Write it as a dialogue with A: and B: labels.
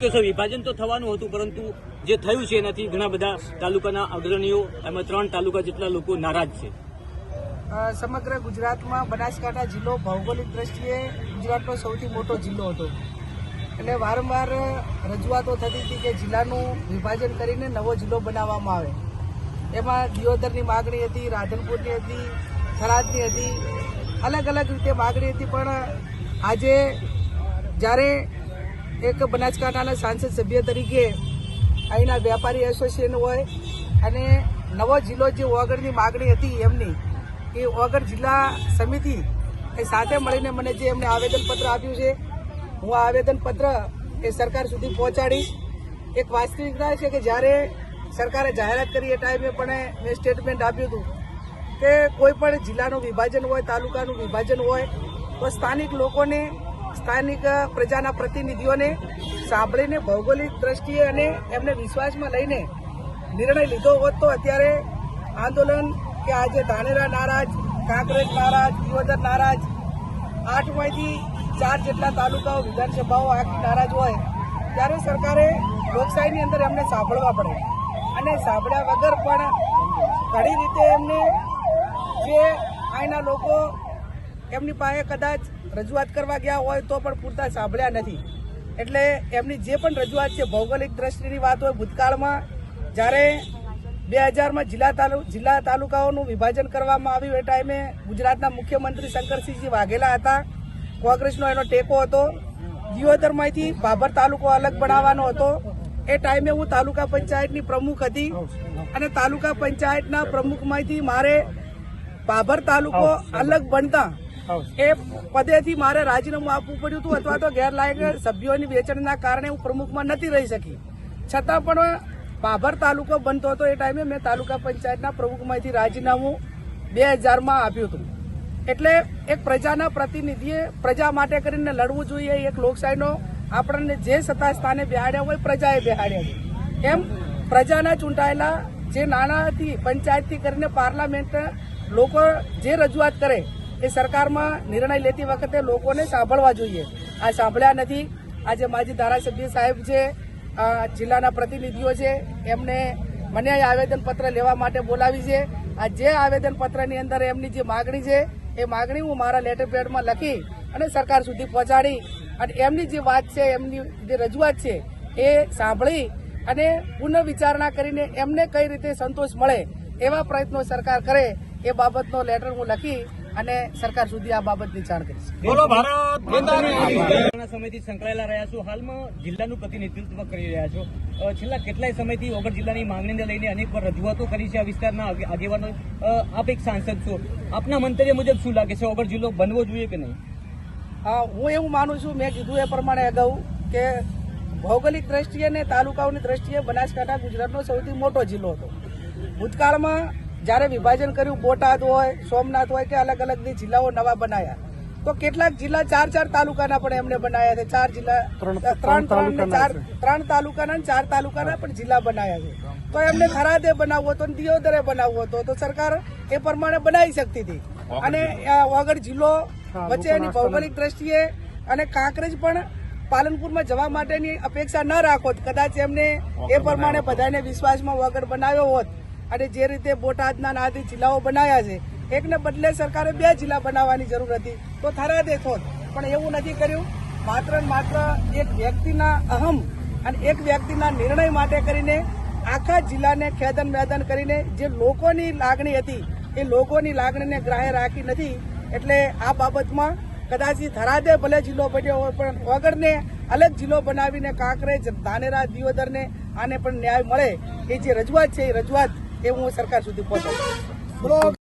A: વિભાજન તો થવાનું હતું, પરંતુ જે થયું છે એનાથી ઘણા બધા તાલુકાના અગ્રણીઓ એમાં 3 તાલુકા જેટલા લોકો નારાજ છે.
B: સમગ્ર ગુજરાતમાં બનાસકાંઠા જિલ્લો ભૌગોલિક દ્રષ્ટિએ ગુજરાતનો સૌથી મોટો જિલ્લો હતો. એટલે વારંવાર રજૂઆતો થતી હતી કે જિલ્લાનું વિભાજન કરીને નવો જિલ્લો બનાવવામાં આવે. એમાં દિયોદરની માગણી હતી, રાધનપુરની હતી, થરાદની હતી, અલગ અલગ રીતે માગણી હતી. પણ આજે જ્યારે એક બનાસકાંઠાના સાંસદ સભ્ય તરીકે અહીંના વેપારી એસોસિએશન હોય અને નવો જિલ્લો જે ઓગળની માગણી હતી એમની, એ ઓગળ જિલ્લા સમિતિ એ સાથે મળીને મને જે એમને આવેદનપત્ર આપ્યું છે, હું આ આવેદનપત્ર એ સરકાર સુધી પહોંચાડીશ. એક વાસ્તવિકતા છે કે જ્યારે સરકારે જાહેરાત કરી એ ટાઈમે પણ મેં સ્ટેટમેન્ટ આપ્યું હતું કે કોઈ પણ જિલ્લાનું વિભાજન હોય, તાલુકાનું વિભાજન હોય તો સ્થાનિક લોકોને, સ્થાનિક પ્રજાના પ્રતિનિધિઓને સાંભળીને ભૌગોલિક દ્રષ્ટિએ અને એમને વિશ્વાસમાં લઈને નિર્ણય લીધો હોત તો અત્યારે આંદોલન કે આજે ધાનેરા નારાજ, કાંકરેજ નારાજ, દિયોદર નારાજ, 8માંથી 4 જેટલા તાલુકાઓ, વિધાનસભાઓ આખી નારાજ હોય, ત્યારે સરકારે લોકશાહીની અંદર એમને સાંભળવા પડે. અને સાંભળ્યા વગર પણ ઘણી રીતે એમને જે અહીંના લોકો એમની પાસે કદાચ રજૂઆત કરવા ગયા હોય તો પણ પૂરતા સાંભળ્યા નથી. એટલે એમની જે પણ રજૂઆત છે, ભૌગોલિક દ્રષ્ટિની વાત હોય, ભૂતકાળમાં જ્યારે 2000માં જિલ્લા તાલુકાઓનું વિભાજન કરવામાં આવ્યું એ ટાઈમે ગુજરાતના મુખ્યમંત્રી શંકરસિંહજી વાઘેલા હતા. કોંગ્રેસનો એનો ટેકો હતો. દિયોદરમાંથી ભાભર તાલુકો અલગ બનાવવાનો હતો. એ ટાઈમે હું તાલુકા પંચાયતની પ્રમુખ હતી અને તાલુકા પંચાયતના પ્રમુખમાંથી મારે ભાભર તાલુકો અલગ બનતા એ પદેથી મારે રાજીનામું આપવું પડ્યું હતું, અથવા તો ગેરલાયક સભ્યોની વેચાણના કારણે હું પ્રમુખમાં નથી રહી શકી. છતાં પણ ભાભર તાલુકો બનતો હતો એ ટાઈમે મેં તાલુકા પંચાયતના પ્રમુખમાંથી રાજીનામું 2000માં આપ્યું હતું. એટલે એક પ્રજાના પ્રતિનિધિએ પ્રજા માટે કરીને લડવું જોઈએ. એક લોકશાહીનો આપણને જે સત્તા સ્થાને બેહાડ્યા હોય પ્રજાએ બેહાડ્યા છે. એમ પ્રજાના ચૂંટાયેલા જે નાણાંથી પંચાયતથી કરીને પાર્લામેન્ટ લોકો જે રજૂઆત કરે એ સરકારમાં નિર્ણય લેતી વખતે લોકોને સાંભળવા જોઈએ. આ સાંભળ્યા નથી. આજે માજી ધારાસભ્ય સાહેબ છે, જિલ્લાના પ્રતિનિધિઓ છે, એમને મને આવેદનપત્ર લેવા માટે બોલાવી છે. આ જે આવેદનપત્રની અંદર એમની જે માગણી છે એ માગણી હું મારા લેટર પેડમાં લખી અને સરકાર સુધી પહોંચાડી અને એમની જે વાત છે, એમની જે રજૂઆત છે એ સાંભળી અને પુનઃવિચારણા કરીને એમને કઈ રીતે સંતોષ મળે એવા પ્રયત્નો સરકાર કરે એ બાબતનો લેટર હું લખી અને સરકાર સુધી આ બાબતની જાણ કરીશ.
A: બોલો ભારત માતા કી. સમયથી સંકળાયેલા રહ્યા છો, હાલમાં જિલ્લાનું પ્રતિનિધિત્વ કરી રહ્યા છો. છેલ્લા કેટલાય સમયથી ઓગળ જિલ્લાની માંગણીને લઈને અનેક વાર રજૂઆતો કરી છે આ વિસ્તારના આગેવાનો. આપ એક સાંસદ છો, આપના મંતવ્ય મુજબ શું લાગે છે, ઓગળ જિલ્લો બનવો જોઈએ કે નહીં?
B: હું એવું માનું છું, મેં કીધું એ પ્રમાણે અગાઉ કે ભૌગોલિક દ્રષ્ટિએ અને તાલુકાઓની દ્રષ્ટિએ બનાસકાંઠા ગુજરાતનો સૌથી મોટો જિલ્લો હતો. ભૂતકાળમાં જ્યારે વિભાજન કર્યું, બોટાદ હોય, સોમનાથ હોય કે અલગ અલગ જિલ્લાઓ નવા બનાયા, તો કેટલાક જિલ્લા 4 તાલુકાના પણ એમને બનાયા છે. 4 જિલ્લા, 3 તાલુકાના 4 તાલુકાના પણ જિલ્લા બનાયા છે. તો એમને થરાદે બનાવવો હતો, દિયોદરે બનાવવો હતો, તો સરકાર એ પ્રમાણે બનાવી શકતી હતી. અને ઓગળ જિલ્લો વચ્ચે એની ભૌગોલિક દ્રષ્ટિએ અને કાંકરેજ પણ પાલનપુરમાં જવા માટેની અપેક્ષા ન રાખો, કદાચ એમને એ પ્રમાણે બધાને વિશ્વાસમાં વગર બનાવ્યો હોત અને જે રીતે બોટાદના આદિ જિલ્લાઓ બનાવ્યા છે, એકને બદલે સરકારે 2 જિલ્લા બનાવવાની જરૂર હતી તો થરાદે થોત. પણ એવું નથી કર્યું. માત્ર ને માત્ર એક વ્યક્તિના અહમ અને એક વ્યક્તિના નિર્ણય માટે કરીને આખા જિલ્લાને ખેદન મેદન કરીને જે લોકોની લાગણી હતી એ લોકોની લાગણીને ગ્રાહ્ય રાખી નથી. એટલે આ બાબતમાં કદાચ થરાદે ભલે જિલ્લો બન્યો હોય પણ વગરને અલગ જિલ્લો બનાવીને કાંકરેજ, ધાનેરા, દિયોદરને આને પણ ન્યાય મળે એ જે રજૂઆત છે એ રજૂઆત એ હું સરકાર સુધી પહોંચાડું.